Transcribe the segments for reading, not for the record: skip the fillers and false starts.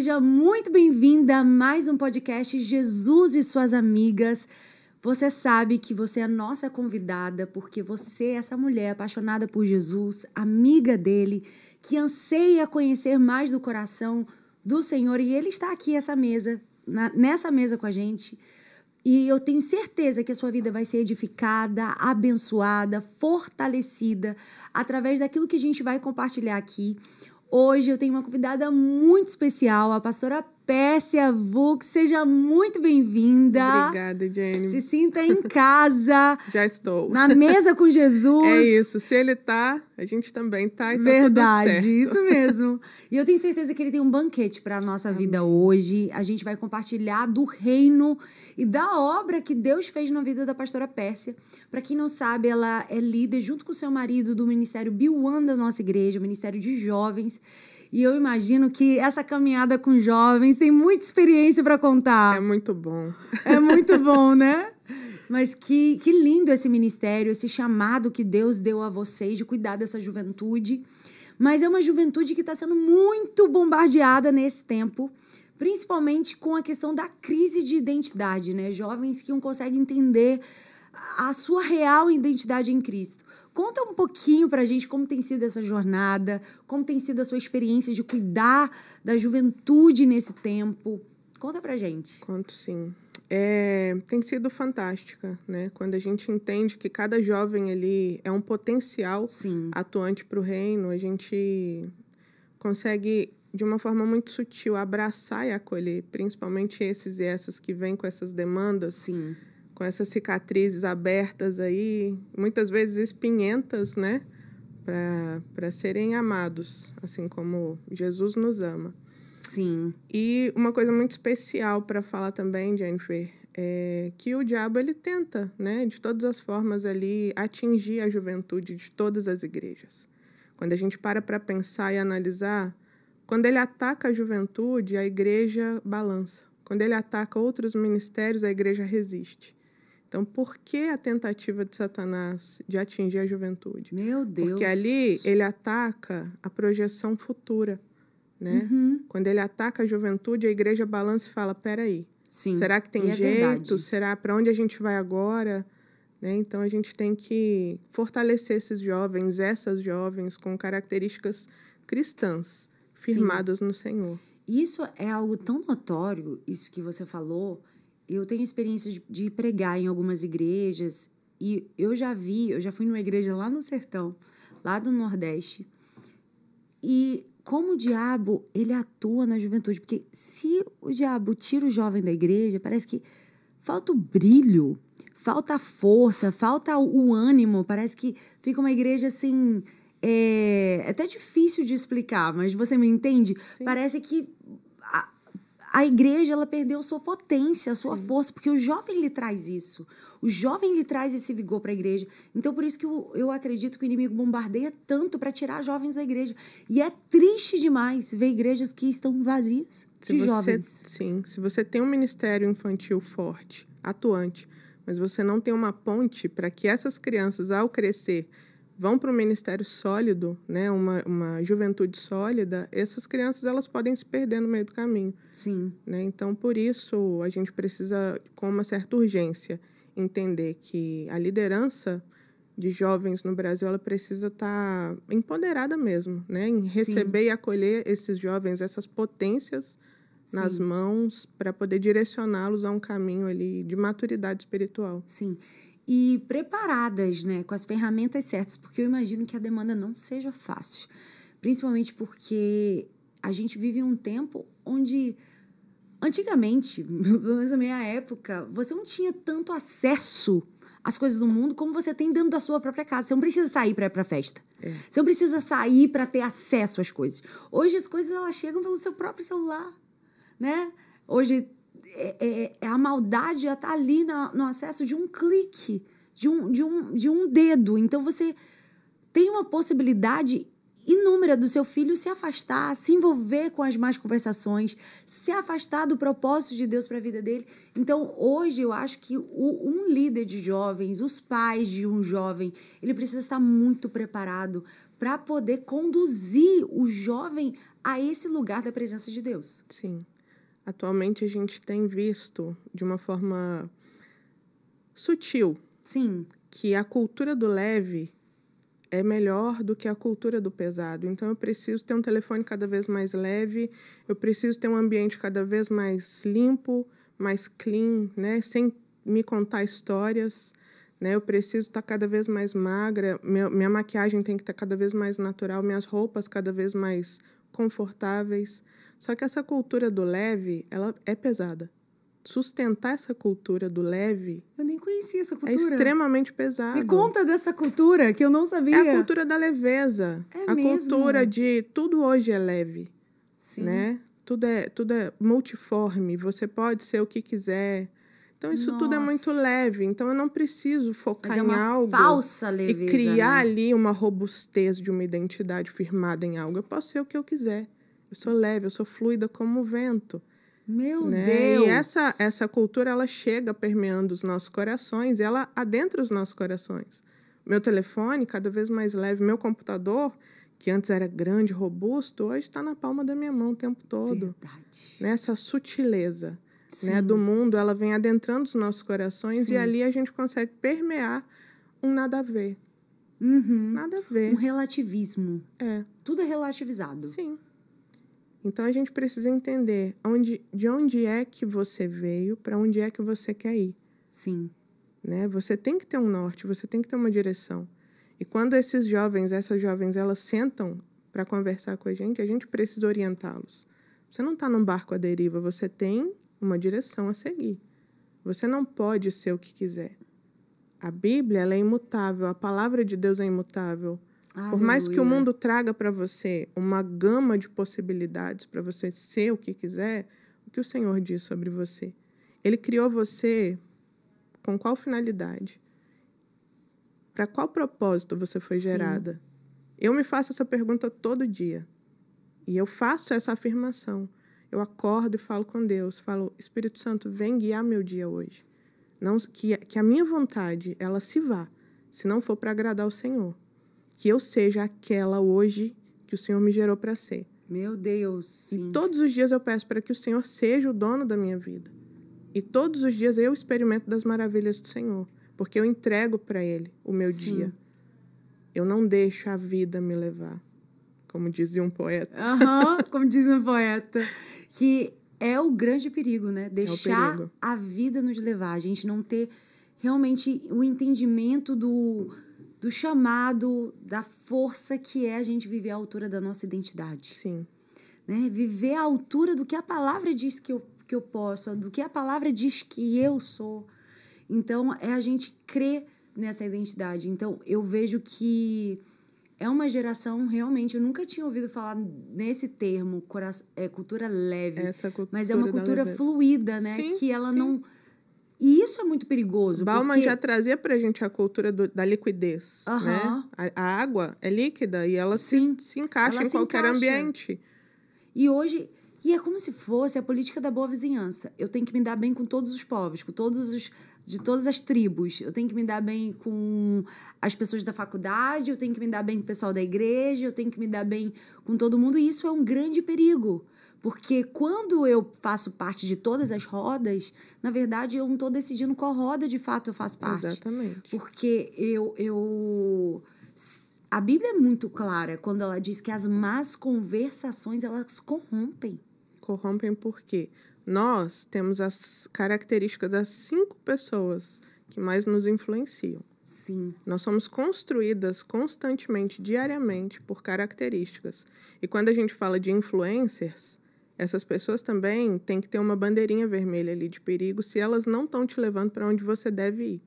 seja muito bem-vinda a mais um podcast Jesus e Suas Amigas. Você sabe que você é a nossa convidada porque você é essa mulher apaixonada por Jesus, amiga dele, que anseia conhecer mais do coração do Senhor. E Ele está aqui nessa mesa com a gente. E eu tenho certeza que a sua vida vai ser edificada, abençoada, fortalecida através daquilo que a gente vai compartilhar aqui. Hoje eu tenho uma convidada muito especial, a pastora Pérsia Vux. Seja muito bem-vinda. Obrigada, Jenny. Se sinta em casa. Já estou. Na mesa com Jesus. É isso. Se ele tá, a gente também tá. E tá Verdade, tudo certo. Isso mesmo. E eu tenho certeza que ele tem um banquete para a nossa vida hoje. A gente vai compartilhar do reino e da obra que Deus fez na vida da pastora Pérsia. Para quem não sabe, ela é líder junto com seu marido do Ministério B1 da nossa igreja, Ministério de Jovens. E eu imagino que essa caminhada com jovens tem muita experiência para contar. É muito bom. É muito bom, né? Mas que lindo esse ministério, esse chamado que Deus deu a vocês de cuidar dessa juventude. Mas é uma juventude que está sendo muito bombardeada nesse tempo, principalmente com a questão da crise de identidade, né? Jovens que não conseguem entender a sua real identidade em Cristo. Conta um pouquinho pra gente como tem sido essa jornada, como tem sido a sua experiência de cuidar da juventude nesse tempo. Conta pra gente. Conto sim. Tem sido fantástica, né? Quando a gente entende que cada jovem ali é um potencial atuante para o reino, a gente consegue, de uma forma muito sutil, abraçar e acolher, principalmente esses e essas que vêm com essas demandas. Sim. Com essas cicatrizes abertas aí, muitas vezes espinhentas, né? Para serem amados, assim como Jesus nos ama. Sim. E uma coisa muito especial para falar também, Jennifer, é que o diabo ele tenta, né? De todas as formas ali, atingir a juventude de todas as igrejas. Quando a gente para pensar e analisar, quando ele ataca a juventude, a igreja balança. Quando ele ataca outros ministérios, a igreja resiste. Então, por que a tentativa de Satanás de atingir a juventude? Meu Deus! Porque ali ele ataca a projeção futura, né? Quando ele ataca a juventude, a igreja balança e fala, peraí, será que tem jeito? Verdade. Será para onde a gente vai agora? Né? Então, a gente tem que fortalecer esses jovens, essas jovens com características cristãs, firmadas no Senhor. Isso é algo tão notório, isso que você falou. Eu tenho experiência de pregar em algumas igrejas e eu já fui numa igreja lá no sertão, lá do Nordeste, e como o diabo, ele atua na juventude, porque se o diabo tira o jovem da igreja, parece que falta o brilho, falta a força, falta o ânimo, parece que fica uma igreja assim, é até difícil de explicar, mas você me entende? Sim. Parece que a igreja, ela perdeu sua potência, a sua força, porque o jovem lhe traz isso. O jovem lhe traz esse vigor para a igreja. Então, por isso que eu acredito que o inimigo bombardeia tanto para tirar jovens da igreja. E é triste demais ver igrejas que estão vazias de jovens. Sim, se você tem um ministério infantil forte, atuante, mas você não tem uma ponte para que essas crianças, ao crescer, vão para um ministério sólido, né, uma juventude sólida, essas crianças elas podem se perder no meio do caminho. Sim. Né? Então, por isso, a gente precisa, com uma certa urgência, entender que a liderança de jovens no Brasil ela precisa estar empoderada mesmo, né, em receber e acolher esses jovens, essas potências nas mãos, para poder direcioná-los a um caminho ali de maturidade espiritual. Sim. E preparadas, né, com as ferramentas certas, porque eu imagino que a demanda não seja fácil, principalmente porque a gente vive um tempo onde, antigamente, pelo menos na minha época, você não tinha tanto acesso às coisas do mundo como você tem dentro da sua própria casa. Você não precisa sair para ir para festa. Você não precisa sair para ter acesso às coisas. Hoje as coisas elas chegam pelo seu próprio celular, né? Hoje a maldade já está ali no acesso de um clique, de um dedo. Então, você tem uma possibilidade inúmera do seu filho se afastar, se envolver com as más conversações, se afastar do propósito de Deus para a vida dele. Então, hoje, eu acho que um líder de jovens, os pais de um jovem, ele precisa estar muito preparado para poder conduzir o jovem a esse lugar da presença de Deus. Sim. Atualmente a gente tem visto de uma forma sutil Sim. que a cultura do leve é melhor do que a cultura do pesado. Então, eu preciso ter um telefone cada vez mais leve, eu preciso ter um ambiente cada vez mais limpo, mais clean, né? Sem me contar histórias, né? Eu preciso estar cada vez mais magra, minha maquiagem tem que estar cada vez mais natural, minhas roupas cada vez mais confortáveis. Só que essa cultura do leve, ela é pesada. Sustentar essa cultura do leve... Eu nem conhecia essa é cultura. extremamente pesado. Me conta dessa cultura, que eu não sabia. É a cultura da leveza. É a mesmo? cultura de tudo hoje é leve. Sim. Né? Tudo é multiforme. Você pode ser o que quiser. Então, isso tudo é muito leve. Então, eu não preciso focar em algo... falsa leveza, e criar, né? ali uma robustez de uma identidade firmada em algo. Eu posso ser o que eu quiser. Eu sou leve, eu sou fluida como o vento. Meu né? Deus! E essa cultura, ela chega permeando os nossos corações, ela adentra os nossos corações. Meu telefone, cada vez mais leve. Meu computador, que antes era grande, robusto, hoje está na palma da minha mão o tempo todo. Verdade. Né? Essa sutileza, né, do mundo, ela vem adentrando os nossos corações. Sim. E ali a gente consegue permear um nada a ver. Uhum. Nada a ver. Um relativismo. É. Tudo é relativizado. Sim. Então, a gente precisa entender de onde é que você veio, para onde é que você quer ir. Sim. Né? Você tem que ter um norte, você tem que ter uma direção. E quando esses jovens, essas jovens, elas sentam para conversar com a gente precisa orientá-los. Você não está num barco à deriva, você tem uma direção a seguir. Você não pode ser o que quiser. A Bíblia, ela é imutável, a palavra de Deus é imutável. Por mais que o mundo traga para você uma gama de possibilidades para você ser o que quiser, o que o Senhor diz sobre você? Ele criou você com qual finalidade? Para qual propósito você foi gerada? Eu me faço essa pergunta todo dia. E eu faço essa afirmação. Eu acordo e falo com Deus, falo, Espírito Santo, vem guiar meu dia hoje. Não, que a minha vontade, ela se vá, se não for para agradar o Senhor. Que eu seja aquela hoje que o Senhor me gerou para ser. Meu Deus, sim. E todos os dias eu peço para que o Senhor seja o dono da minha vida. E todos os dias eu experimento das maravilhas do Senhor. Porque eu entrego para Ele o meu dia. Eu não deixo a vida me levar. Como dizia um poeta. Como diz um poeta. Que é o grande perigo, né? Deixar a vida nos levar. A gente não ter realmente o entendimento do chamado, da força que é a gente viver à altura da nossa identidade. Sim. Né? Viver à altura do que a palavra diz que eu posso, do que a palavra diz que eu sou. Então, é a gente crer nessa identidade. Então, eu vejo que é uma geração, realmente, eu nunca tinha ouvido falar nesse termo, cultura leve. Mas é uma cultura fluida, né? Sim, que ela não... E isso é muito perigoso. Bauman já trazia pra gente a cultura da liquidez, né? A água é líquida e ela se encaixa em qualquer ambiente. E hoje... E é como se fosse a política da boa vizinhança. Eu tenho que me dar bem com todos os povos, de todas as tribos. Eu tenho que me dar bem com as pessoas da faculdade, eu tenho que me dar bem com o pessoal da igreja, eu tenho que me dar bem com todo mundo. E isso é um grande perigo. Porque quando eu faço parte de todas as rodas, na verdade, eu não estou decidindo qual roda, de fato, eu faço parte. Exatamente. Porque a Bíblia é muito clara quando ela diz que as más conversações, elas corrompem. Corrompem porque nós temos as características das 5 pessoas que mais nos influenciam. Sim. Nós somos construídas constantemente, diariamente, por características. E quando a gente fala de influencers, essas pessoas também têm que ter uma bandeirinha vermelha ali de perigo se elas não estão te levando para onde você deve ir.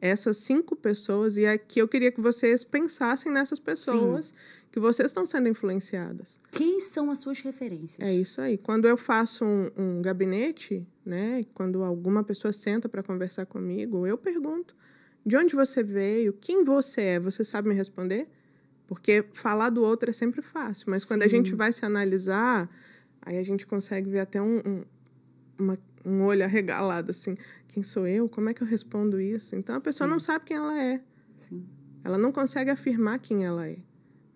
Essas 5 pessoas, e aqui eu queria que vocês pensassem nessas pessoas que vocês estão sendo influenciadas. Quem são as suas referências? É isso aí. Quando eu faço um gabinete, né, quando alguma pessoa senta para conversar comigo, eu pergunto, de onde você veio? Quem você é? Você sabe me responder? Porque falar do outro é sempre fácil, mas quando a gente vai se analisar, aí a gente consegue ver até um olho arregalado, assim, quem sou eu? Como é que eu respondo isso? Então, a pessoa não sabe quem ela é. Sim. Ela não consegue afirmar quem ela é.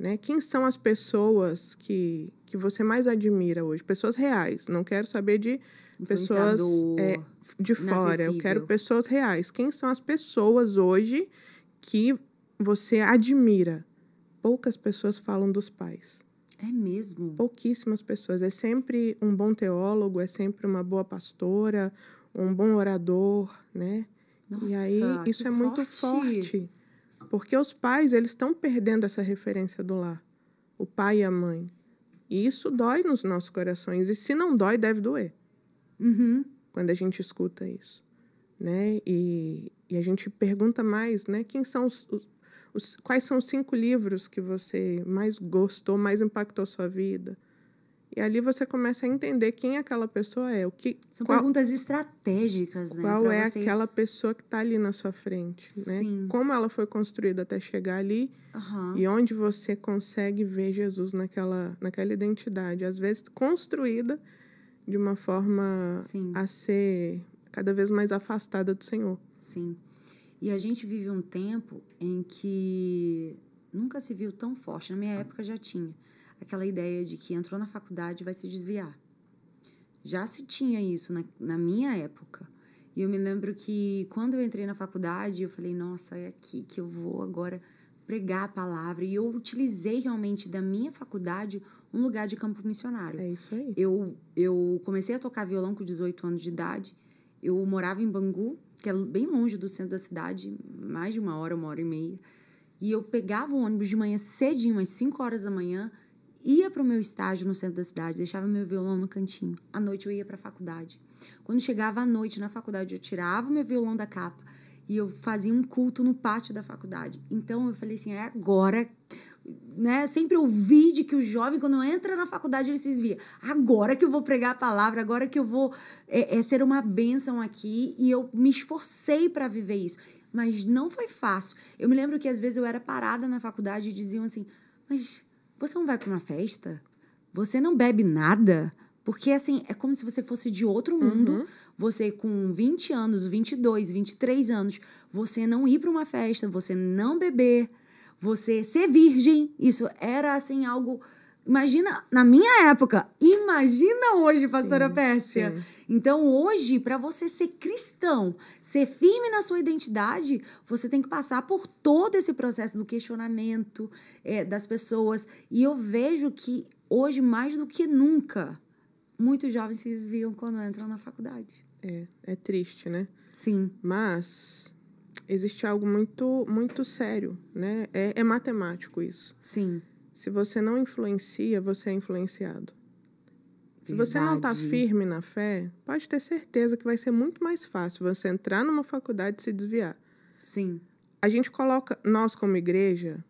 né? Quem são as pessoas que você mais admira hoje? Pessoas reais. Não quero saber de pessoas de fora. Eu quero pessoas reais. Quem são as pessoas hoje que você admira? Poucas pessoas falam dos pais. É mesmo? Pouquíssimas pessoas. É sempre um bom teólogo, é sempre uma boa pastora, um bom orador, né? Nossa, e aí isso é muito forte. Porque os pais, eles estão perdendo essa referência do lar. O pai e a mãe. E isso dói nos nossos corações. E se não dói, deve doer. Uhum. Quando a gente escuta isso. Né? E a gente pergunta mais, né? Quem são quais são os 5 livros que você mais gostou, mais impactou a sua vida? E ali você começa a entender quem aquela pessoa é. São perguntas estratégicas, né? Qual é aquela pessoa que está ali na sua frente, né? Sim. Como ela foi construída até chegar ali e onde você consegue ver Jesus naquela identidade. Às vezes construída de uma forma a ser cada vez mais afastada do Senhor. Sim. E a gente vive um tempo em que nunca se viu tão forte. Na minha época já tinha aquela ideia de que entrou na faculdade e vai se desviar. Já se tinha isso na minha época. E eu me lembro que quando eu entrei na faculdade, eu falei, nossa, é aqui que eu vou agora pregar a palavra. E eu utilizei realmente da minha faculdade um lugar de campo missionário. É isso aí. Eu comecei a tocar violão com 18 anos de idade. Eu morava em Bangu, que é bem longe do centro da cidade, mais de 1 hora, 1h30. E eu pegava o ônibus de manhã cedinho, às 5 horas da manhã, ia para o meu estágio no centro da cidade, deixava meu violão no cantinho. À noite eu ia para a faculdade. Quando chegava à noite na faculdade, eu tirava meu violão da capa e eu fazia um culto no pátio da faculdade. Então eu falei assim, é agora, né? Sempre ouvi de que o jovem, quando entra na faculdade, ele se desvia. Agora que eu vou pregar a palavra, agora que eu vou ser uma bênção aqui. E eu me esforcei para viver isso. Mas não foi fácil. Eu me lembro que às vezes eu era parada na faculdade e diziam assim, mas você não vai para uma festa? Você não bebe nada? Porque, assim, é como se você fosse de outro mundo. Você, com 20 anos, 22, 23 anos, você não ir para uma festa, você não beber, você ser virgem. Isso era, assim, algo... Imagina, na minha época, imagina hoje, pastora Pérsia. Sim. Então, hoje, para você ser cristão, ser firme na sua identidade, você tem que passar por todo esse processo do questionamento das pessoas. E eu vejo que hoje, mais do que nunca, muitos jovens se desviam quando entram na faculdade. É triste, né? Sim. Mas existe algo muito, muito sério, né? É matemático isso. Sim. Se você não influencia, você é influenciado. Se você não está firme na fé, pode ter certeza que vai ser muito mais fácil você entrar numa faculdade e se desviar. Sim. Nós como igreja,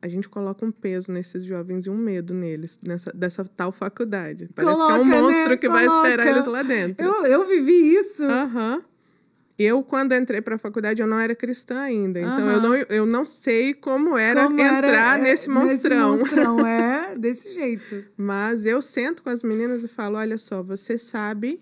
a gente coloca um peso nesses jovens e um medo neles, dessa tal faculdade. Parece que é um monstro, né? Que vai esperar eles lá dentro. Eu vivi isso. Eu, quando entrei para a faculdade, eu não era cristã ainda. Então, eu não sei como era entrar nesse monstrão. Nesse monstrão, desse jeito. Mas eu sento com as meninas e falo, olha só, você sabe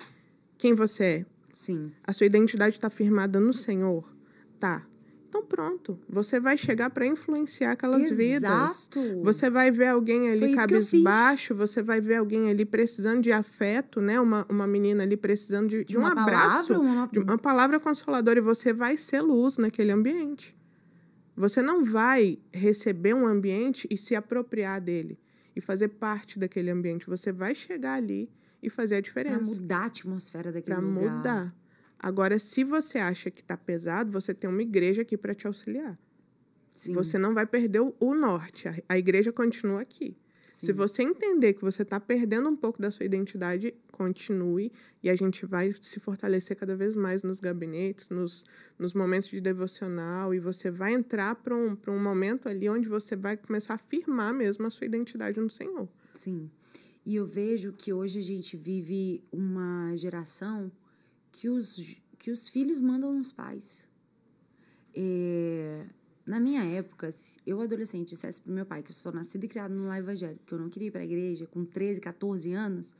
quem você é. Sim. A sua identidade está firmada no Senhor? Tá. Então, pronto. Você vai chegar para influenciar aquelas vidas. Você vai ver alguém ali cabisbaixo, você vai ver alguém ali precisando de afeto, né? Uma menina ali precisando de um abraço, de uma palavra consoladora. E você vai ser luz naquele ambiente. Você não vai receber um ambiente e se apropriar dele e fazer parte daquele ambiente. Você vai chegar ali e fazer a diferença. Para mudar a atmosfera daquele lugar. Para mudar. Agora, se você acha que está pesado, você tem uma igreja aqui para te auxiliar. Sim. Você não vai perder o norte. A igreja continua aqui. Sim. Se você entender que você está perdendo um pouco da sua identidade, continue. E a gente vai se fortalecer cada vez mais nos gabinetes, nos momentos de devocional. E você vai entrar para um momento ali onde você vai começar a firmar mesmo a sua identidade no Senhor. Sim. E eu vejo que hoje a gente vive uma geração que os filhos mandam nos pais. Na minha época, se eu, adolescente, dissesse pro meu pai que eu sou nascida e criada no lar evangélico, que eu não queria ir para a igreja com 13, 14 anos,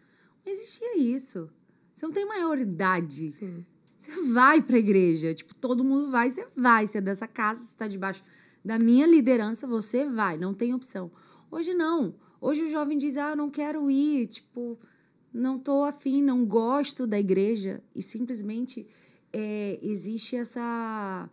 não existia isso. Você não tem maioridade. Sim. Você vai para a igreja. Tipo, todo mundo vai, você vai. Você é dessa casa, você está debaixo da minha liderança, você vai. Não tem opção. Hoje não. Hoje o jovem diz, eu não quero ir, tipo, não tô afim, não gosto da igreja. E simplesmente existe essa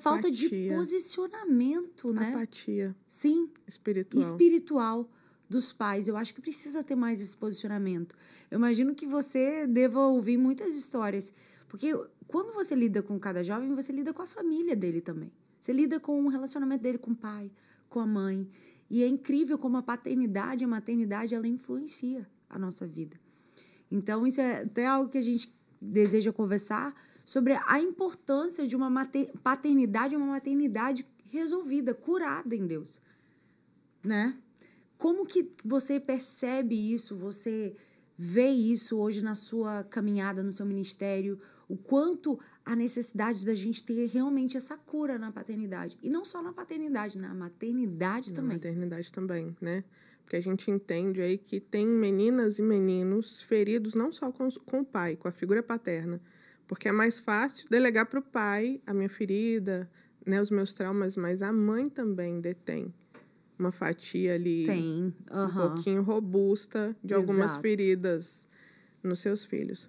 falta de posicionamento, né? Apatia. Sim. Espiritual. Espiritual dos pais. Eu acho que precisa ter mais esse posicionamento. Eu imagino que você deva ouvir muitas histórias. Porque quando você lida com cada jovem, você lida com a família dele também. Você lida com o relacionamento dele com o pai, com a mãe. E é incrível como a paternidade e a maternidade, ela influencia a nossa vida. Então, isso é até algo que a gente deseja conversar sobre a importância de uma paternidade e uma maternidade resolvida, curada em Deus, né? Como que você percebe isso, você vê isso hoje na sua caminhada, no seu ministério, o quanto a necessidade da gente ter realmente essa cura na paternidade. E não só na paternidade, na maternidade também. Na maternidade também, né? Porque a gente entende aí que tem meninas e meninos feridos não só com o pai, com a figura paterna, porque é mais fácil delegar para o pai a minha ferida, né, os meus traumas, mas a mãe também detém uma fatia ali um pouquinho robusta de algumas feridas nos seus filhos.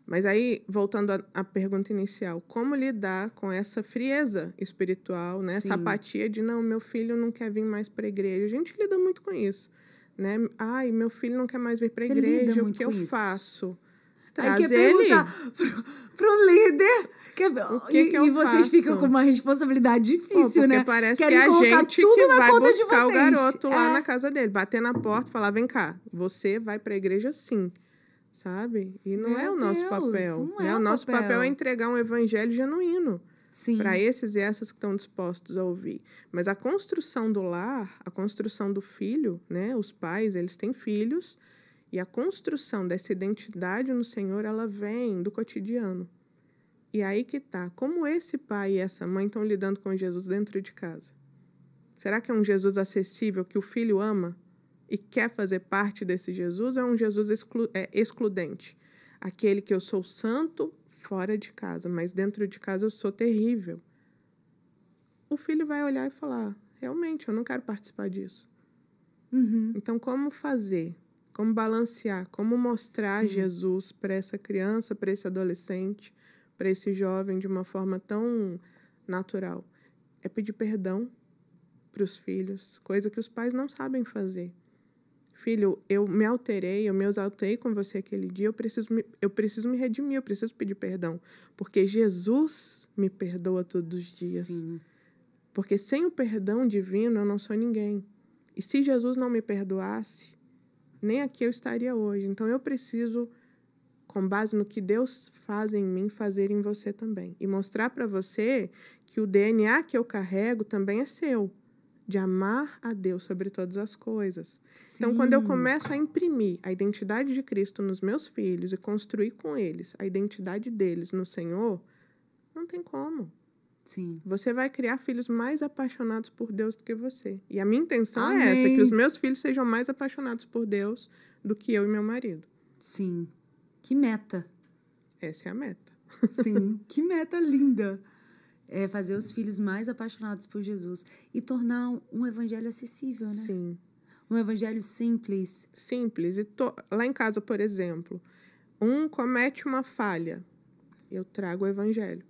Mas aí, voltando à pergunta inicial, como lidar com essa frieza espiritual, né? Essa apatia de, não, meu filho não quer vir mais para a igreja. A gente lida muito com isso, né? Ai, meu filho não quer mais vir para a igreja, o que eu faço? Aí quer perguntar pro líder o que eu vocês faço? Ficam com uma responsabilidade difícil, porque né? Parece Querem que é a gente tudo que na vai conta buscar de o garoto lá na casa dele, bater na porta e falar, vem cá, você vai para a igreja sim, sabe? E não é o nosso papel. Não é o nosso papel é entregar um evangelho genuíno para esses e essas que estão dispostos a ouvir. Mas a construção do lar, a construção do filho, né? Os pais, eles têm filhos, e a construção dessa identidade no Senhor, ela vem do cotidiano. E aí que tá. Como esse pai e essa mãe estão lidando com Jesus dentro de casa? Será que é um Jesus acessível que o filho ama e quer fazer parte desse Jesus? Ou é um Jesus excludente? Aquele que eu sou santo fora de casa, mas dentro de casa eu sou terrível. O filho vai olhar e falar, realmente, eu não quero participar disso. Então, como fazer? Como balancear, como mostrar Jesus para essa criança, para esse adolescente, para esse jovem de uma forma tão natural? É pedir perdão para os filhos, coisa que os pais não sabem fazer. Filho, eu me alterei, eu me exaltei com você aquele dia, eu preciso me redimir, eu preciso pedir perdão, porque Jesus me perdoa todos os dias. Porque sem o perdão divino eu não sou ninguém. E se Jesus não me perdoasse, nem aqui eu estaria hoje. Então, eu preciso, com base no que Deus faz em mim, fazer em você também. E mostrar para você que o DNA que eu carrego também é seu, de amar a Deus sobre todas as coisas. Então, quando eu começo a imprimir a identidade de Cristo nos meus filhos e construir com eles a identidade deles no Senhor, não tem como. Você vai criar filhos mais apaixonados por Deus do que você. E a minha intenção é essa, que os meus filhos sejam mais apaixonados por Deus do que eu e meu marido. Que meta. Essa é a meta. Que meta linda. É fazer os filhos mais apaixonados por Jesus e tornar um evangelho acessível, né? Um evangelho simples. Simples. E lá em casa, por exemplo, um comete uma falha, eu trago o evangelho.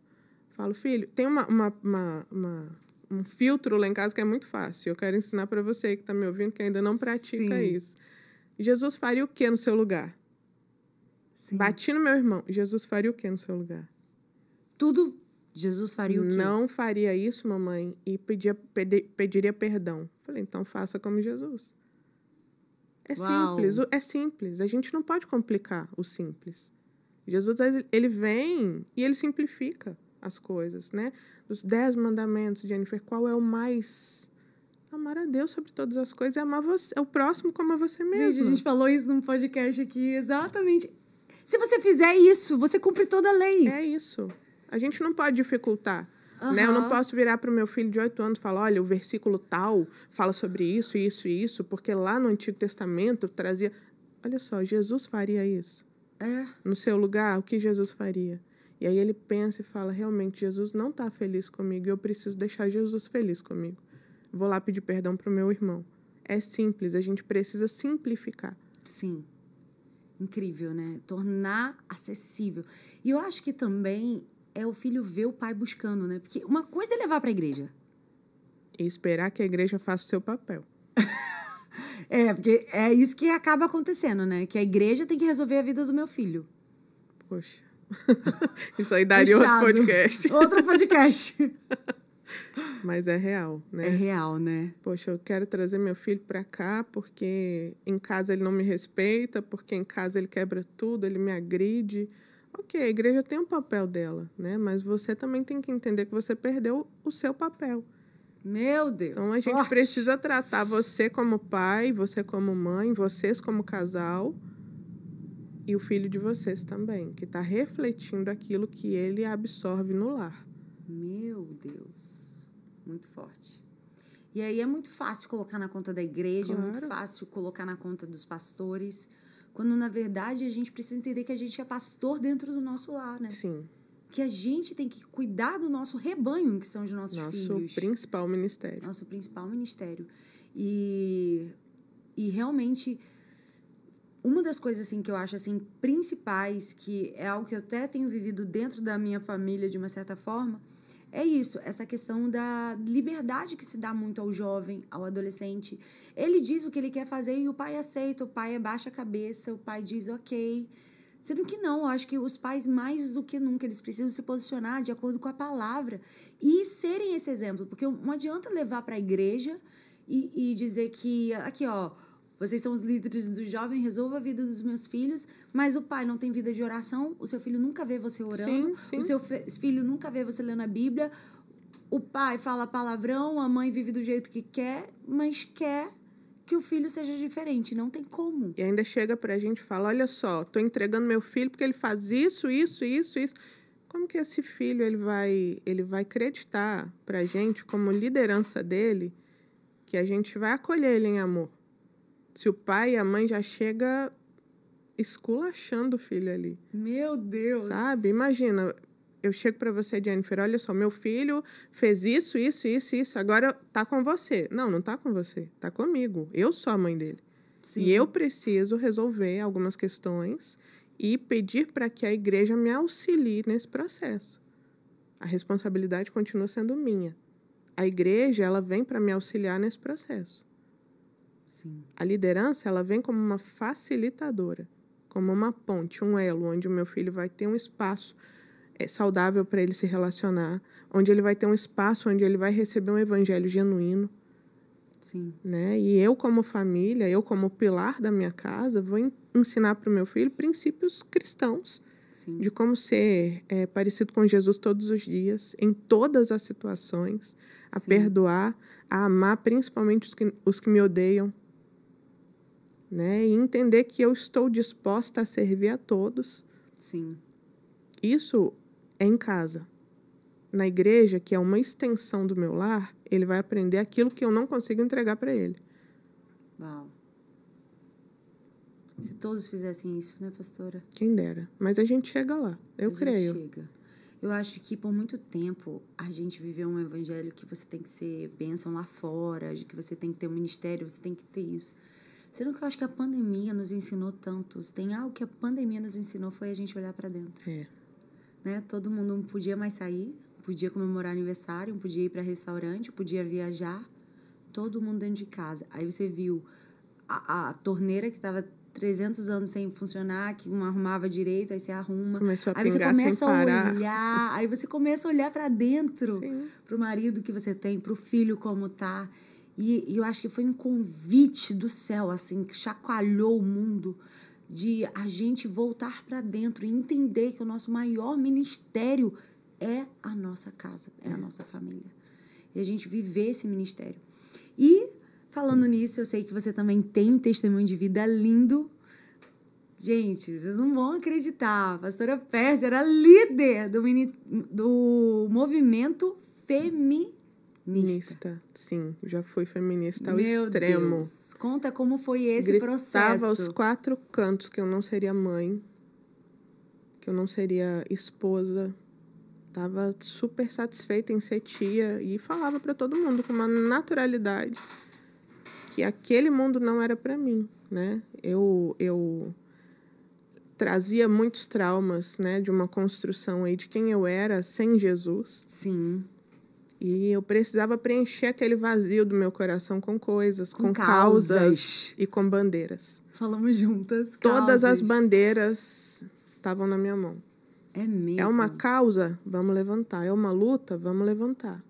Falo, filho, tem um filtro lá em casa que é muito fácil. Eu quero ensinar para você que está me ouvindo, que ainda não pratica isso. Jesus faria o que no seu lugar? Bati no meu irmão. Jesus faria o que no seu lugar? Tudo. Jesus faria o quê? Não faria isso, mamãe, e pediria perdão. Falei, então faça como Jesus. Simples. É simples. A gente não pode complicar o simples. Jesus, ele vem e ele simplifica as coisas, né? Os 10 mandamentos, Jennifer, qual é o mais? Amar a Deus sobre todas as coisas e amar o próximo como a você mesmo. Gente, a gente falou isso num podcast aqui, exatamente. Se você fizer isso, você cumpre toda a lei. É isso. A gente não pode dificultar. Né? Eu não posso virar para o meu filho de 8 anos e falar, olha, o versículo tal fala sobre isso, isso e isso, porque lá no Antigo Testamento trazia... Olha só, Jesus faria isso. No seu lugar, o que Jesus faria? E aí ele pensa e fala, realmente, Jesus não está feliz comigo e eu preciso deixar Jesus feliz comigo. vou lá pedir perdão para o meu irmão. É simples, a gente precisa simplificar. Sim. Incrível, né? Tornar acessível. E eu acho que também é o filho ver o pai buscando, né? Porque uma coisa é levar para a igreja. E esperar que a igreja faça o seu papel. Porque é isso que acaba acontecendo, né? Que a igreja tem que resolver a vida do meu filho. Poxa. Isso aí daria Puxado. outro podcast. Outro podcast. Mas é real, né? É real, né? Poxa, eu quero trazer meu filho para cá porque em casa ele não me respeita, porque em casa ele quebra tudo, ele me agride. Ok, a igreja tem um papel dela, né? Mas você também tem que entender que você perdeu o seu papel. Meu Deus, então a gente precisa tratar você como pai, você como mãe, vocês como casal e o filho de vocês também, que está refletindo aquilo que ele absorve no lar. Meu Deus, muito forte. E aí é muito fácil colocar na conta da igreja, Claro. É muito fácil colocar na conta dos pastores, quando na verdade a gente precisa entender que a gente é pastor dentro do nosso lar, né? Sim. Que a gente tem que cuidar do nosso rebanho, que são os nossos filhos. Nosso principal ministério. Nosso principal ministério. E realmente, uma das coisas assim, que eu acho assim, principais, que é algo que eu até tenho vivido dentro da minha família, de uma certa forma, é isso, essa questão da liberdade que se dá muito ao jovem, ao adolescente. Ele diz o que ele quer fazer e o pai aceita, o pai abaixa a cabeça, o pai diz ok. Sendo que não, eu acho que os pais, mais do que nunca, eles precisam se posicionar de acordo com a palavra e serem esse exemplo. Porque não adianta levar para a igreja e dizer que, aqui, ó, vocês são os líderes do jovem, resolva a vida dos meus filhos, mas o pai não tem vida de oração, o seu filho nunca vê você orando, Sim. O seu filho nunca vê você lendo a Bíblia, o pai fala palavrão, a mãe vive do jeito que quer, mas quer que o filho seja diferente, não tem como. E ainda chega pra gente e fala, olha só, tô entregando meu filho porque ele faz isso. Como que esse filho ele vai acreditar pra gente, como liderança dele, que a gente vai acolher ele em amor? Se o pai e a mãe já chega esculachando o filho ali. Meu Deus! Sabe? Imagina, eu chego pra você, Jennifer, olha só, meu filho fez isso, agora tá com você. Não tá com você, tá comigo. Eu sou a mãe dele. Sim. E eu preciso resolver algumas questões e pedir para que a igreja me auxilie nesse processo. A responsabilidade continua sendo minha. A igreja, ela vem para me auxiliar nesse processo. Sim. A liderança, ela vem como uma facilitadora, como uma ponte, um elo, onde o meu filho vai ter um espaço saudável para ele se relacionar, onde ele vai ter um espaço onde ele vai receber um evangelho genuíno. Sim. Né? E eu, como família, eu, como pilar da minha casa, vou ensinar para o meu filho princípios cristãos. Sim. De como ser parecido com Jesus todos os dias, em todas as situações, a Sim. perdoar, a amar principalmente os que me odeiam, né? E entender que eu estou disposta a servir a todos. Sim. Isso é em casa. Na igreja, que é uma extensão do meu lar, ele vai aprender aquilo que eu não consigo entregar para ele. Uau. Se todos fizessem isso, né, pastora? Quem dera. Mas a gente chega lá, eu creio. Chega. Eu acho que por muito tempo a gente viveu um evangelho que você tem que ser bênção lá fora, de que você tem que ter um ministério, você tem que ter isso. Sendo que eu acho que a pandemia nos ensinou tanto. Se tem algo que a pandemia nos ensinou foi a gente olhar para dentro. Né? Todo mundo não podia mais sair, podia comemorar aniversário, não podia ir para restaurante, podia viajar. Todo mundo dentro de casa. Aí você viu a torneira que estava 300 anos sem funcionar, que não arrumava direito, aí você arruma. Começou a aí você pingar começa sem parar. a olhar, aí você começa a olhar para dentro, pro marido que você tem, pro filho como tá. E eu acho que foi um convite do céu, assim, que chacoalhou o mundo, de a gente voltar para dentro e entender que o nosso maior ministério é a nossa casa, é a nossa família. E a gente viver esse ministério. E, falando nisso, eu sei que você também tem um testemunho de vida lindo. Gente, vocês não vão acreditar. A pastora Pérsia era líder do movimento feminista. Sim, já fui feminista ao Meu extremo. Deus. Conta como foi esse processo. Gritava aos 4 cantos que eu não seria mãe, que eu não seria esposa, estava super satisfeita em ser tia e falava para todo mundo com uma naturalidade que aquele mundo não era para mim, né? Eu trazia muitos traumas, né, de uma construção aí de quem eu era sem Jesus. Sim. E eu precisava preencher aquele vazio do meu coração com coisas, com causas. causas e com bandeiras. Falamos juntas. Todas causas. as bandeiras estavam na minha mão. É mesmo. É uma causa? Vamos levantar. É uma luta? Vamos levantar.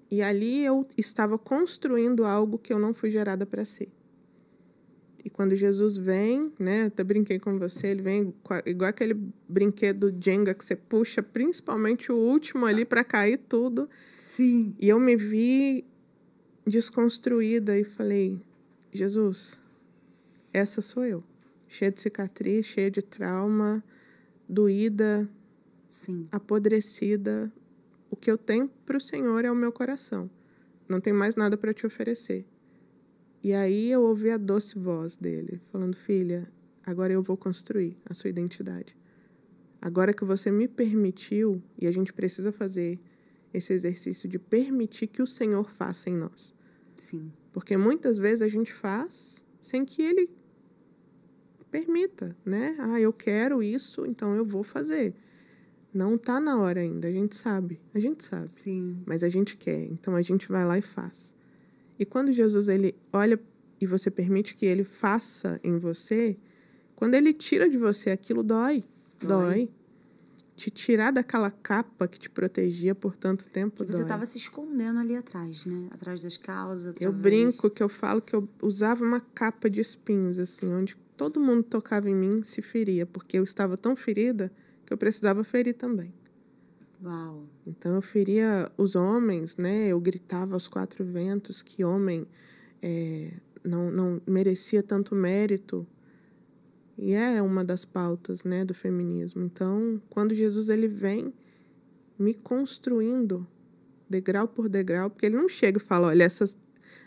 E ali eu estava construindo algo que eu não fui gerada para ser. E quando Jesus vem, né, eu até brinquei com você, ele vem igual aquele brinquedo Jenga que você puxa, principalmente o último ali para cair tudo. Sim. E eu me vi desconstruída e falei, Jesus, essa sou eu. Cheia de cicatriz, cheia de trauma, doída, sim, apodrecida. O que eu tenho para o Senhor é o meu coração. Não tem mais nada para te oferecer. E aí eu ouvi a doce voz dele, falando, filha, agora eu vou construir a sua identidade. Agora que você me permitiu, e a gente precisa fazer esse exercício de permitir que o Senhor faça em nós. Sim. Porque muitas vezes a gente faz sem que Ele permita, né? Ah, eu quero isso, então eu vou fazer. Não está na hora ainda, a gente sabe. Sim. Mas a gente quer, então a gente vai lá e faz. E quando Jesus ele olha e você permite que Ele faça em você, quando Ele tira de você aquilo, dói. Te tirar daquela capa que te protegia por tanto tempo, que você estava se escondendo ali atrás, né? Atrás das causas. Eu brinco que eu falo que eu usava uma capa de espinhos, assim, onde todo mundo tocava em mim se feria, porque eu estava tão ferida que eu precisava ferir também. Uau! Então eu feria os homens, né? Eu gritava aos quatro ventos que homem não merecia tanto mérito. E é uma das pautas, né, do feminismo. Então, quando Jesus ele vem me construindo degrau por degrau, porque ele não chega e fala, olha,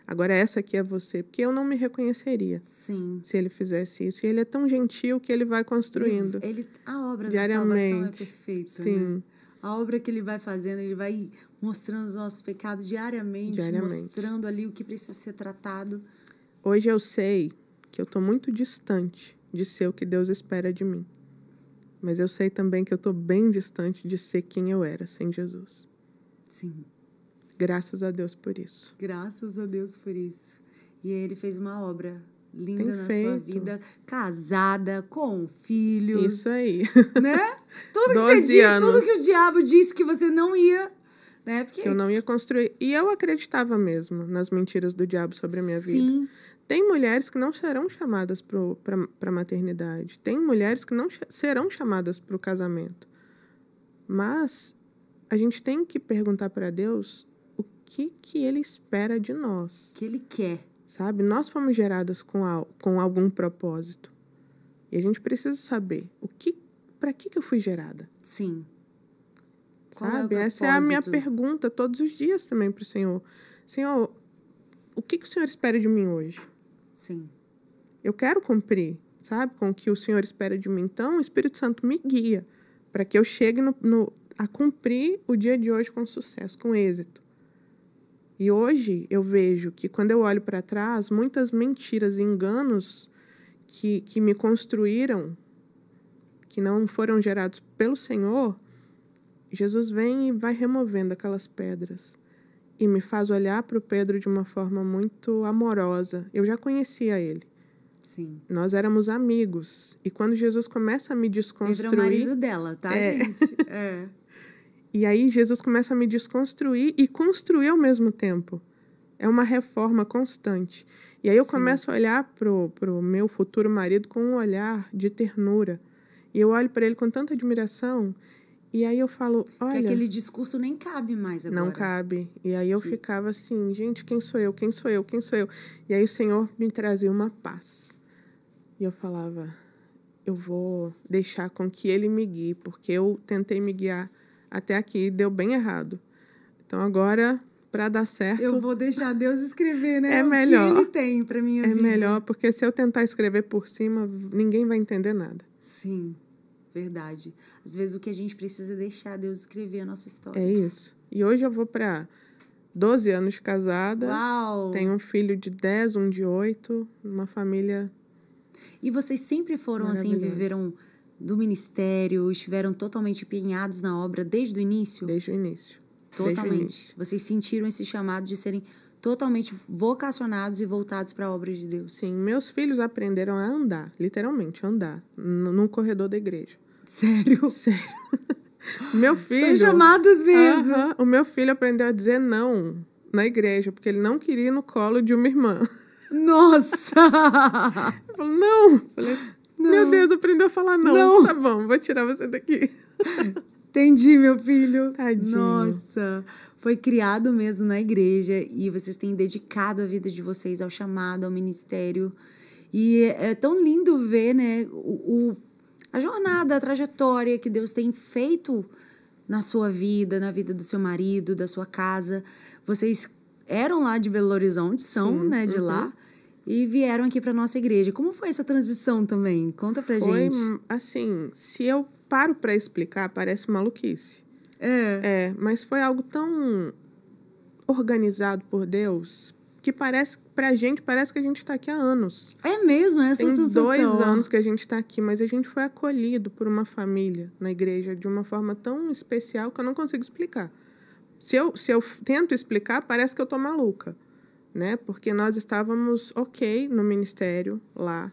agora essa aqui é você, porque eu não me reconheceria. Sim. Se ele fizesse isso. E ele é tão gentil que ele vai construindo. A obra diariamente. Da salvação é perfeita, sim. Né? A obra que ele vai fazendo, ele vai mostrando os nossos pecados diariamente. Mostrando ali o que precisa ser tratado. Hoje eu sei que eu estou muito distante de ser o que Deus espera de mim. Mas eu sei também que eu estou bem distante de ser quem eu era sem Jesus. Sim. Graças a Deus por isso. Graças a Deus por isso. E ele fez uma obra linda na sua vida, casada, com filhos. Isso aí. Né? Tudo que você disse, tudo que o diabo disse que você não ia, né? Porque... que eu não ia construir. E eu acreditava mesmo nas mentiras do diabo sobre a minha vida. Sim. Tem mulheres que não serão chamadas para a maternidade. Tem mulheres que não serão chamadas para o casamento. Mas a gente tem que perguntar para Deus o que Ele espera de nós. O que Ele quer. Sabe? Nós fomos geradas com algum propósito. E a gente precisa saber para que eu fui gerada. Sim. Sabe? Essa é a minha pergunta todos os dias também para o Senhor. Senhor, o que o Senhor espera de mim hoje? Sim. Eu quero cumprir, sabe? Com o que o Senhor espera de mim. Então, o Espírito Santo me guia para que eu chegue a cumprir o dia de hoje com sucesso, com êxito. E hoje eu vejo que quando eu olho para trás, muitas mentiras e enganos que me construíram, que não foram gerados pelo Senhor, Jesus vem e vai removendo aquelas pedras e me faz olhar para o Pedro de uma forma muito amorosa. Eu já conhecia ele. Sim. Nós éramos amigos. E quando Jesus começa a me desconstruir... Pedro é o marido dela, tá, gente? É. E aí Jesus começa a me desconstruir e construir ao mesmo tempo. É uma reforma constante. E aí eu começo a olhar pro meu futuro marido com um olhar de ternura. E eu olho para ele com tanta admiração. E aí eu falo, olha... Que aquele discurso nem cabe mais agora. Não cabe. E aí eu ficava assim, gente, quem sou eu? Quem sou eu? Quem sou eu? E aí o Senhor me trazia uma paz. E eu falava, eu vou deixar com que Ele me guie, porque eu tentei me guiar até aqui e deu bem errado. Então agora, para dar certo... Eu vou deixar Deus escrever, né? É melhor. O que Ele tem para minha vida. É melhor, porque se eu tentar escrever por cima, ninguém vai entender nada. Sim. verdade. Às vezes o que a gente precisa é deixar Deus escrever a nossa história. É isso. E hoje eu vou para 12 anos de casada. Uau! Tenho um filho de 10, um de 8, uma família. E vocês sempre foram assim, viveram do ministério, estiveram totalmente empenhados na obra desde o início? Desde o início. Totalmente. Desde o início. Vocês sentiram esse chamado de serem totalmente vocacionados e voltados para a obra de Deus? Sim, meus filhos aprenderam a andar, literalmente, andar, no corredor da igreja. Sério? Sério. Meu filho... São chamados mesmo. O meu filho aprendeu a dizer não na igreja, porque ele não queria ir no colo de uma irmã. Nossa! Eu falei, não. Falei, não. Meu Deus, aprendeu a falar não. Não. Tá bom, vou tirar você daqui. Entendi, meu filho. Tadinho. Nossa, foi criado mesmo na igreja e vocês têm dedicado a vida de vocês ao chamado, ao ministério. E é tão lindo ver, né, a jornada, a trajetória que Deus tem feito na sua vida, na vida do seu marido, da sua casa. Vocês eram lá de Belo Horizonte, são, sim, né, de lá, e vieram aqui para nossa igreja. Como foi essa transição também? Conta pra gente. Foi, assim, se eu paro para explicar, parece maluquice. Mas foi algo tão organizado por Deus que parece, pra gente, parece que a gente tá aqui há anos. É mesmo? Essa Tem sensação. 2 anos que a gente tá aqui, mas a gente foi acolhido por uma família na igreja de uma forma tão especial que eu não consigo explicar. Se eu tento explicar, parece que eu tô maluca, né? Porque nós estávamos no ministério lá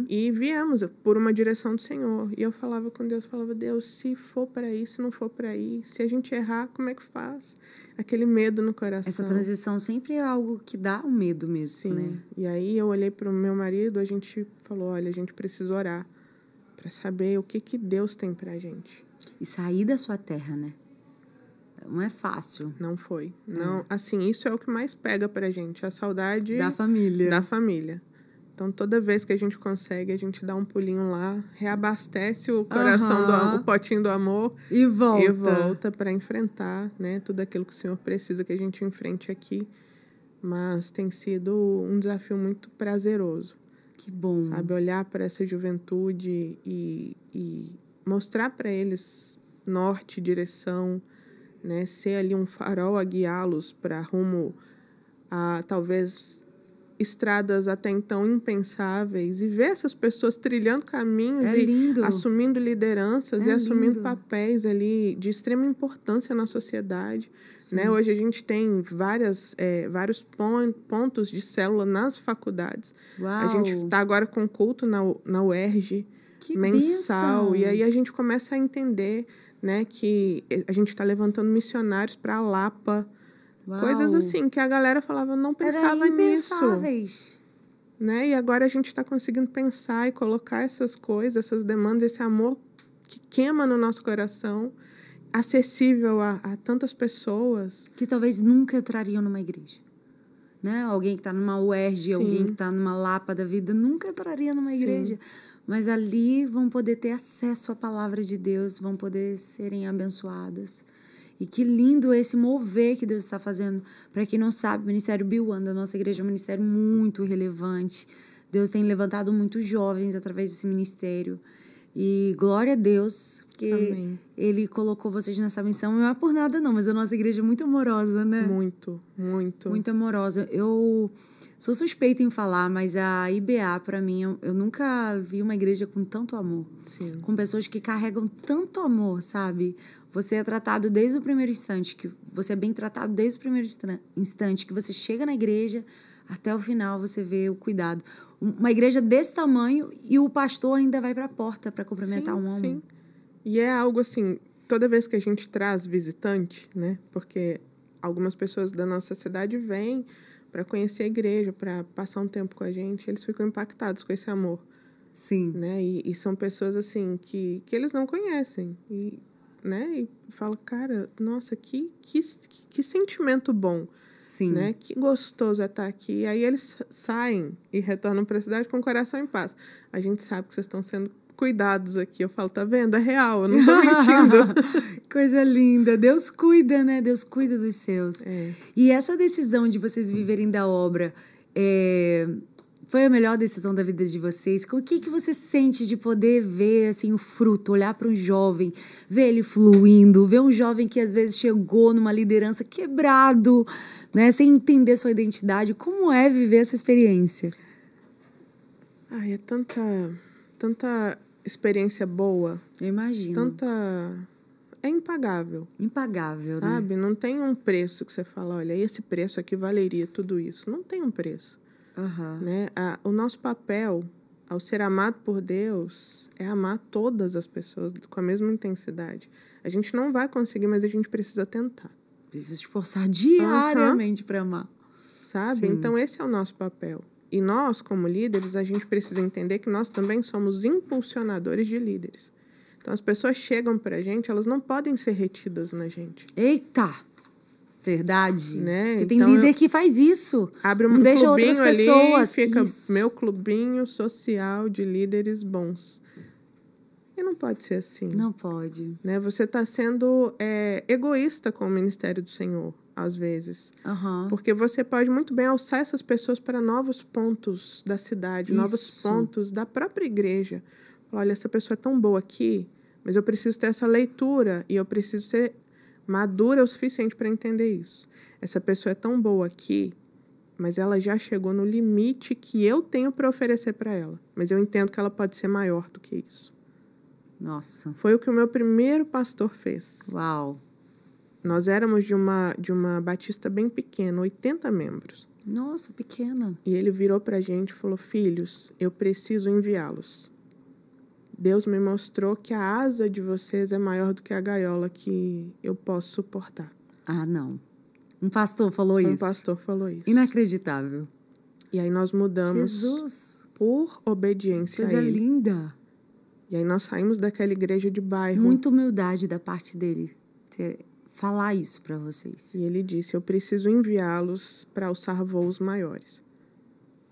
e viemos por uma direção do Senhor. E eu falava com Deus, Deus, se for para ir, se não for para ir, se a gente errar, como é que faz? Aquele medo no coração. Essa transição sempre é algo que dá um medo mesmo, sim, né? E aí eu olhei para o meu marido, a gente falou, olha, a gente precisa orar para saber o que Deus tem pra gente. E sair da sua terra, né? Não é fácil. Não foi. Não, assim, isso é o que mais pega pra gente, a saudade da família. Da família. Então, toda vez que a gente consegue, a gente dá um pulinho lá, reabastece o coração, o potinho do amor e volta. E volta para enfrentar, né, tudo aquilo que o Senhor precisa que a gente enfrente aqui. Mas tem sido um desafio muito prazeroso. Que bom. Sabe, olhar para essa juventude e mostrar para eles norte, direção, né, ser ali um farol a guiá-los para rumo a talvez estradas até então impensáveis e ver essas pessoas trilhando caminhos assumindo lideranças e assumindo papéis ali de extrema importância na sociedade, né? Hoje a gente tem vários pontos de célula nas faculdades. Uau. A gente está agora com culto na UERJ mensal, bênção. E aí a gente começa a entender, né, que a gente está levantando missionários para a Lapa. Uau. Coisas assim que a galera falava, não pensava nisso. Né? E agora a gente está conseguindo pensar e colocar essas coisas, essas demandas, esse amor que queima no nosso coração, acessível a tantas pessoas. Que talvez nunca entrariam numa igreja. Né? Alguém que está numa UERJ, alguém que está numa Lapa da vida, nunca entraria numa igreja. Mas ali vão poder ter acesso à palavra de Deus, vão poder serem abençoadas. E que lindo esse mover que Deus está fazendo. Para quem não sabe, o Ministério Biwan da nossa igreja é um ministério muito relevante. Deus tem levantado muitos jovens através desse ministério. E glória a Deus que Amém. Ele colocou vocês nessa missão. Não é por nada não, mas a nossa igreja é muito amorosa, né? Muito, muito. Muito amorosa. Eu sou suspeita em falar, mas a IBA, para mim, eu nunca vi uma igreja com tanto amor. Sim. Com pessoas que carregam tanto amor, sabe? Você é tratado desde o primeiro instante, que você é bem tratado desde o primeiro instante, que você chega na igreja, até o final você vê o cuidado. Uma igreja desse tamanho e o pastor ainda vai para a porta para cumprimentar um homem. Sim. E é algo assim, toda vez que a gente traz visitante, né? Porque algumas pessoas da nossa cidade vêm para conhecer a igreja, para passar um tempo com a gente, eles ficam impactados com esse amor. Sim. Né? E são pessoas assim que eles não conhecem. Né? E fala, cara, nossa, que sentimento bom. Sim. Né? Que gostoso é estar aqui. E aí eles saem e retornam para a cidade com o coração em paz. A gente sabe que vocês estão sendo cuidados aqui. Eu falo, tá vendo? É real, eu não tô mentindo. Coisa linda. Deus cuida, né? Deus cuida dos seus. É. E essa decisão de vocês viverem da obra, Foi a melhor decisão da vida de vocês? O que você sente de poder ver assim, o fruto, olhar para um jovem, ver ele fluindo, ver um jovem que às vezes chegou numa liderança quebrado, né, sem entender sua identidade? Como é viver essa experiência? Ai, é tanta experiência boa. Eu imagino. É impagável. Impagável, sabe? né? Não tem um preço que você fala, olha, esse preço aqui valeria tudo isso. Não tem um preço. Né? O nosso papel, ao ser amado por Deus, é amar todas as pessoas com a mesma intensidade. A gente não vai conseguir, mas a gente precisa tentar. Precisa se esforçar diariamente para amar. Sabe? Sim. Então, esse é o nosso papel. E nós, como líderes, a gente precisa entender que nós também somos impulsionadores de líderes. Então, as pessoas chegam para a gente, elas não podem ser retidas na gente. Eita! Verdade. Né? Porque tem então, líder que faz isso. Abre não deixa outras pessoas. Fica isso. Meu clubinho social de líderes bons. E não pode ser assim. Não pode. Né? Você está sendo egoísta com o ministério do Senhor, às vezes. Porque você pode muito bem alçar essas pessoas para novos pontos da cidade, novos pontos da própria igreja. Olha, essa pessoa é tão boa aqui, mas eu preciso ter essa leitura e eu preciso ser madura o suficiente para entender isso. Essa pessoa é tão boa aqui, mas ela já chegou no limite que eu tenho para oferecer para ela. Mas eu entendo que ela pode ser maior do que isso. Nossa. Foi o que o meu primeiro pastor fez. Uau. Nós éramos de uma batista bem pequena, 80 membros. Nossa, pequena. E ele virou para a gente e falou, filhos, eu preciso enviá-los. Deus me mostrou que a asa de vocês é maior do que a gaiola que eu posso suportar. Ah, não. Um pastor falou isso? Um pastor falou isso. Inacreditável. E aí nós mudamos Jesus. Por obediência a ele. Coisa linda. E aí nós saímos daquela igreja de bairro. Muita humildade da parte dele falar isso para vocês. E ele disse, eu preciso enviá-los para alçar voos maiores.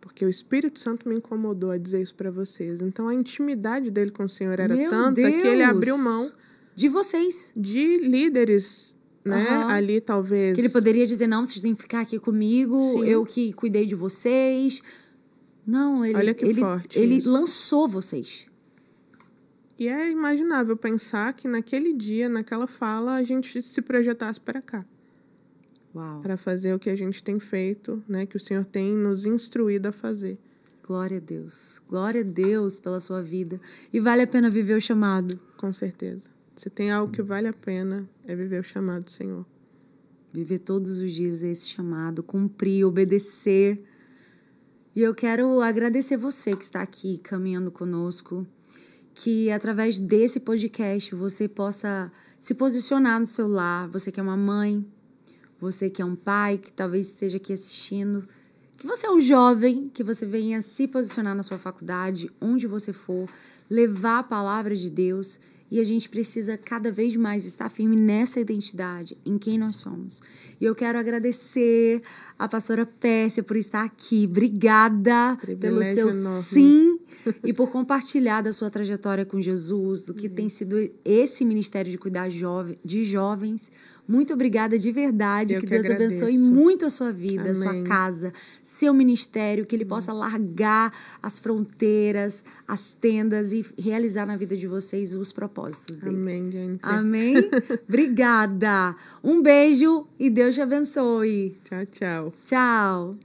Porque o Espírito Santo me incomodou a dizer isso para vocês. Então, a intimidade dele com o Senhor era tanta que ele abriu mão... De vocês. De líderes, né? Ali, talvez... Que ele poderia dizer, não, vocês têm que ficar aqui comigo, Sim. eu que cuidei de vocês. Não, ele... Olha que forte ele isso. lançou vocês. E é imaginável pensar que naquele dia, naquela fala, a gente se projetasse para cá. Para fazer o que a gente tem feito, né? Que o Senhor tem nos instruído a fazer. Glória a Deus. Glória a Deus pela sua vida. E vale a pena viver o chamado. Com certeza. Se tem algo que vale a pena, é viver o chamado do Senhor. Viver todos os dias esse chamado, cumprir, obedecer. E eu quero agradecer você que está aqui caminhando conosco, que através desse podcast você possa se posicionar no seu lar, você que é uma mãe, você que é um pai, que talvez esteja aqui assistindo, que você é um jovem, que você venha se posicionar na sua faculdade, onde você for, levar a palavra de Deus. E a gente precisa cada vez mais estar firme nessa identidade, em quem nós somos. E eu quero agradecer a pastora Pérsia por estar aqui. Obrigada pelo seu sim e por compartilhar da sua trajetória com Jesus, do que tem sido esse ministério de cuidar de jovens. Muito obrigada de verdade. Que Deus abençoe muito a sua vida, a sua casa, seu ministério, que Ele possa largar as fronteiras, as tendas e realizar na vida de vocês os propósitos dele. Amém, Jennifer. Amém? Obrigada. Um beijo e Deus te abençoe. Tchau, tchau. Tchau.